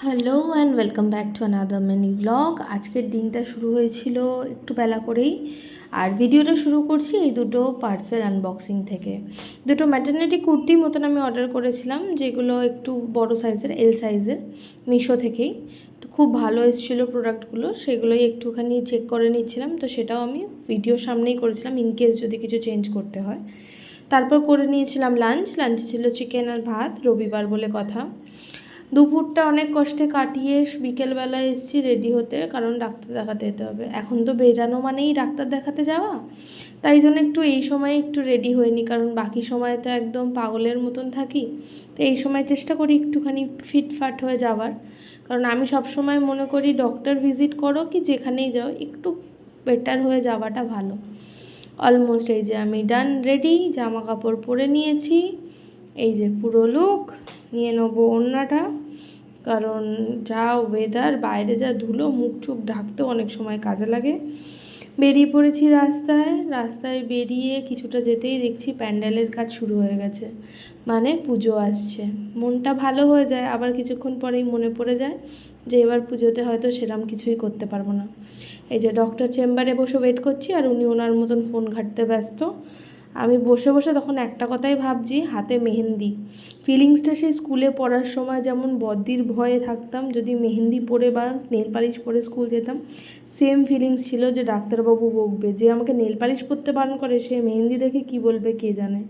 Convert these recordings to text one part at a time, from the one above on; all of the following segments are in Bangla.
Hello and welcome back to another mini blog. আজকের দিনটা শুরু হয়েছিল একটু বেলা করেই, আর ভিডিওটা শুরু করছি এই দুটো পার্সেল আনবক্সিং থেকে। দুটো ম্যাটারনিটি কুর্তি মতন আমি অর্ডার করেছিলাম, যেগুলো একটু বড় সাইজের, এল সাইজের, মিশো থেকেই। তো খুব ভালো এসেছিলো প্রোডাক্টগুলো, সেগুলোই একটুখানি চেক করে নিচ্ছিলাম। তো সেটাও আমি ভিডিওর সামনেই করেছিলাম, ইনকেস যদি কিছু চেঞ্জ করতে হয়। তারপর করে নিয়েছিলাম লাঞ্চে ছিল চিকেন আর ভাত, রবিবার বলে কথা। দুপুরটা অনেক কষ্টে কাটিয়ে বিকেলবেলায় এসেছি রেডি হতে, কারণ ডাক্তার দেখাতে যেতে হবে। এখন তো বেরানো মানেই ডাক্তার দেখাতে যাওয়া, তাই জন্য একটু এই সময় একটু রেডি হইনি, কারণ বাকি সময় তো একদম পাগলের মতন থাকি। তো এই সময় চেষ্টা করি একটুখানি ফিটফাট হয়ে যাওয়ার, কারণ আমি সব সময় মনে করি ডক্টর ভিজিট করো কি যেখানেই যাও, একটু বেটার হয়ে যাওয়াটা ভালো। অলমোস্ট এই যে আমি ডান রেডি, জামা কাপড় পরে নিয়েছি, এই যে পুরো লুক নিয়ে নেবো ওড়নাটা, কারণ যা ওয়েদার, বাইরে যা ধুলো, মুখ চোখ ঢাকতেও অনেক সময় কাজে লাগে। বেরিয়ে পড়েছি রাস্তায় বেরিয়ে কিছুটা যেতেই দেখছি প্যান্ডেলের কাজ শুরু হয়ে গেছে, মানে পুজো আসছে। মনটা ভালো হয়ে যায়, আবার কিছুক্ষণ পরেই মনে পড়ে যায় যে এবার পুজোতে হয়তো সেরম কিছুই করতে পারবো না। এই যে ডক্টর চেম্বারে বসে ওয়েট করছি, আর উনি ওনার মতন ফোন ঘাঁটতে ব্যস্ত। আমি বসে বসে তখন একটা কথাই ভাবছি, হাতে মেহেন্দি। ফিলিংসটা সেই স্কুলে পড়ার সময় যেমন বদ্দির ভয়ে থাকতাম যদি মেহেন্দি পরে বা নেল পালিশ পরে স্কুল যেতাম, সেম ফিলিংস ছিল যে ডাক্তারবাবু বকবে, যে আমাকে নেল পালিশ পরতে বারণ করে সে মেহেন্দি দেখে কি বলবে কে জানে।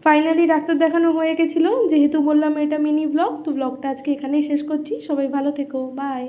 ফাইনালি ডাক্তার দেখানো হয়ে গেছিলো। যেহেতু বললাম এটা মিনি ব্লগ, তো ব্লগটা আজকে এখানেই শেষ করছি। সবাই ভালো থেকো, বাই।